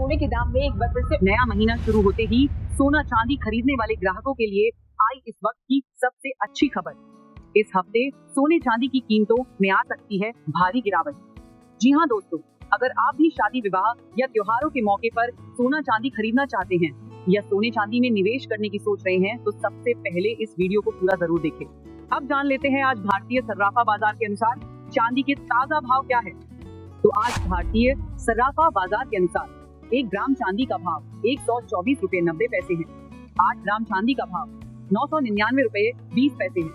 सोने के दाम में एक बार फिर से नया महीना शुरू होते ही सोना चांदी खरीदने वाले ग्राहकों के लिए आई इस वक्त की सबसे अच्छी खबर। इस हफ्ते सोने चांदी की कीमतों में आ सकती है भारी गिरावट। जी हाँ दोस्तों, अगर आप भी शादी विवाह या त्योहारों के मौके पर सोना चांदी खरीदना चाहते हैं या सोने चांदी में निवेश करने की सोच रहे हैं तो सबसे पहले इस वीडियो को पूरा जरूर देखें। अब जान लेते हैं आज भारतीय सर्राफा बाजार के अनुसार चांदी के ताजा भाव क्या है। तो आज भारतीय सर्राफा बाजार के अनुसार 1 ग्राम चांदी का भाव 124 रुपए 90 पैसे है। 8 ग्राम चांदी का भाव 999 रुपए 20 पैसे है।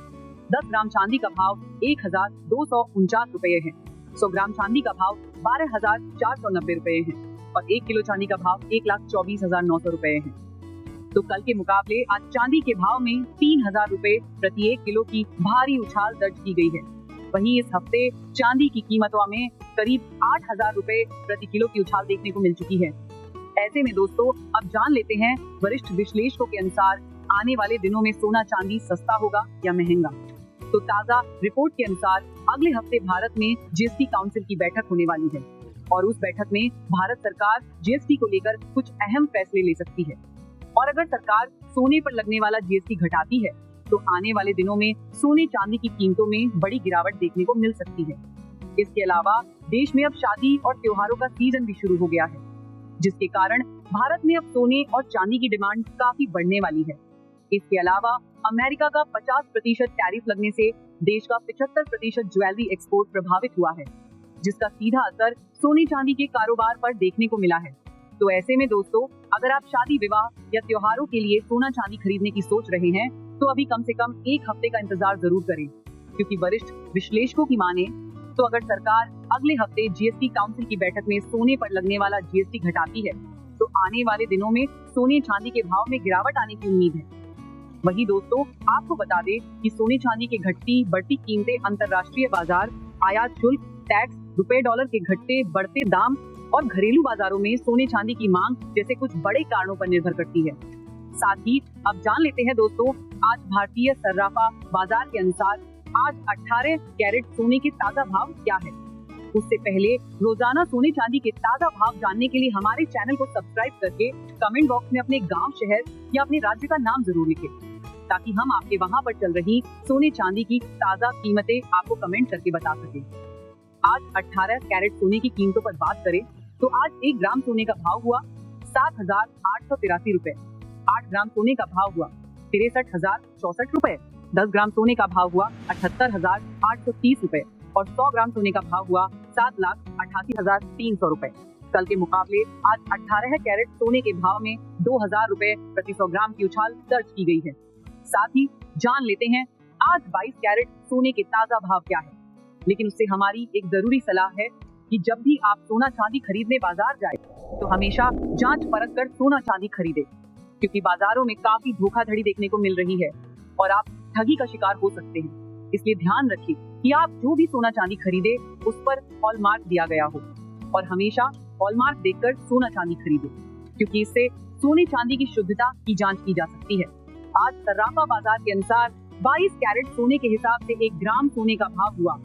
10 ग्राम चांदी का भाव 1249 रुपए है। 100 ग्राम चांदी का भाव 12,490 रुपए है और 1 किलो चांदी का भाव 1,24,900 रुपए है। तो कल के मुकाबले आज चांदी के भाव में 3,000 रुपए प्रति 1 किलो की भारी उछाल दर्ज की गई है। वहीं इस हफ्ते चांदी की कीमतों में करीब 8,000 रुपए प्रति किलो की उछाल देखने को मिल चुकी है। ऐसे में दोस्तों अब जान लेते हैं वरिष्ठ विश्लेषकों के अनुसार आने वाले दिनों में सोना चांदी सस्ता होगा या महंगा। तो ताजा रिपोर्ट के अनुसार अगले हफ्ते भारत में जीएसटी काउंसिल की बैठक होने वाली है और उस बैठक में भारत सरकार जीएसटी को लेकर कुछ अहम फैसले ले सकती है। और अगर सरकार सोने पर लगने वाला जीएसटी घटाती है तो आने वाले दिनों में सोने चांदी की कीमतों में बड़ी गिरावट देखने को मिल सकती है। इसके अलावा देश में अब शादी और त्योहारों का सीजन भी शुरू हो गया है, जिसके कारण भारत में अब सोने और चांदी की डिमांड काफी बढ़ने वाली है। इसके अलावा अमेरिका का 50% टैरिफ लगने से देश का 75% ज्वेलरी एक्सपोर्ट प्रभावित हुआ है, जिसका सीधा असर सोने चांदी के कारोबार पर देखने को मिला है। तो ऐसे में दोस्तों अगर आप शादी विवाह या त्योहारों के लिए सोना चांदी खरीदने की सोच रहे हैं तो अभी कम से कम 1 हफ्ते का इंतजार जरूर करें, क्योंकि वरिष्ठ विश्लेषकों की माने तो अगर सरकार अगले हफ्ते जीएसटी काउंसिल की बैठक में सोने पर लगने वाला जीएसटी घटाती है तो आने वाले दिनों में सोने चांदी के भाव में गिरावट आने की उम्मीद है। वहीं दोस्तों आपको बता दें कि सोने चांदी के घटती बढ़ती कीमतें अंतर्राष्ट्रीय बाजार, आयात शुल्क, टैक्स, रुपए डॉलर के घटते बढ़ते दाम और घरेलू बाजारों में सोने चांदी की मांग जैसे कुछ बड़े कारणों पर निर्भर करती है। साथ ही अब जान लेते हैं दोस्तों आज भारतीय सर्राफा बाजार के अनुसार आज 18 कैरेट सोने के ताजा भाव क्या है। उससे पहले रोजाना सोने चांदी के ताजा भाव जानने के लिए हमारे चैनल को सब्सक्राइब करके कमेंट बॉक्स में अपने गांव, शहर या अपने राज्य का नाम जरूर लिखें, ताकि हम आपके वहां पर चल रही सोने चांदी की ताजा कीमतें आपको कमेंट करके बता सकें। आज 18 कैरेट सोने की कीमतों पर बात करें तो आज 1 ग्राम सोने का भाव हुआ 7,883 रुपए। 8 ग्राम सोने का भाव हुआ 63,064 रुपए। 10 ग्राम सोने का भाव हुआ 78,830 रुपए और 100 ग्राम सोने का भाव हुआ 7,88,300 रुपए। कल के मुकाबले आज 18 कैरेट सोने के भाव में 2,000 रुपए प्रति 100 ग्राम की उछाल दर्ज की गई है। साथ ही जान लेते हैं आज 22 कैरेट सोने के ताजा भाव क्या है। लेकिन उससे हमारी एक जरूरी सलाह है कि जब भी आप सोना चांदी खरीदने बाजार जाए तो हमेशा जांच परख कर सोना चांदी खरीदे, क्योंकि बाजारों में काफी धोखाधड़ी देखने को मिल रही है और आप ठगी का शिकार हो सकते हैं। इसलिए ध्यान रखिए कि आप जो भी सोना चांदी खरीदे उस पर हॉलमार्क दिया गया हो और हमेशा हॉलमार्क देखकर सोना चांदी खरीदे, क्योंकि इससे सोने चांदी की शुद्धता की जांच की जा सकती है। आज सर्राफा बाजार के अनुसार 22 कैरेट सोने के हिसाब से 1 ग्राम सोने का भाव हुआ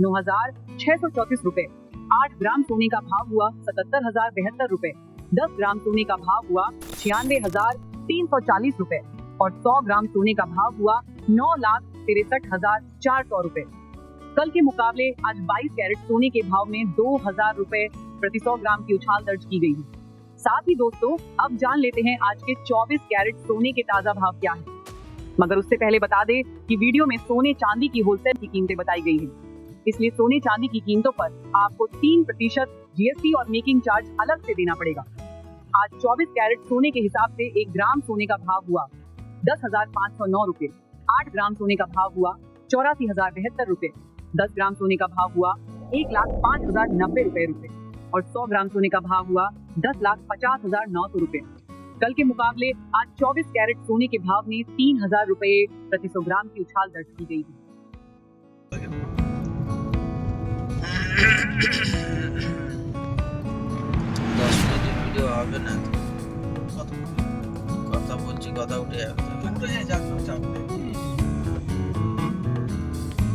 9,634 रुपए। 8 ग्राम सोने का भाव हुआ 77,072 रुपए। 10 ग्राम सोने का भाव हुआ 96,340 रुपए और 100 ग्राम सोने का भाव हुआ 9,63,400 रुपए। कल के मुकाबले आज 22 कैरेट सोने के भाव में 2,000 रुपए प्रति 100 ग्राम की उछाल दर्ज की गई है। साथ ही दोस्तों अब जान लेते हैं आज के 24 कैरेट सोने के ताजा भाव क्या है। मगर उससे पहले बता दें कि वीडियो में सोने चांदी की होलसेल की कीमतें बताई गई हैं, इसलिए सोने चांदी की कीमतों पर आपको 3% जीएसटी और मेकिंग चार्ज अलग से देना पड़ेगा। आज 24 कैरेट सोने के हिसाब से 1 ग्राम सोने का भाव हुआ 10,509 रुपए। 8 ग्राम सोने का भाव हुआ 84,072 रुपए। 10 ग्राम सोने का भाव हुआ 1,05,090 रुपए और 100 ग्राम सोने का भाव हुआ 10,50,900 रुपए। कल के मुकाबले आज 24 कैरेट सोने के भाव में 3,000 रुपए प्रति 100 ग्राम की उछाल दर्ज की गई है। কথা বলছি কথা উঠে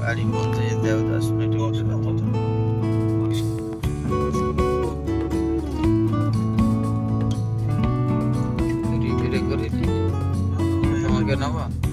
বাড়ি বলতে যেতে হবে 10 মিনিট। থেকে নেবো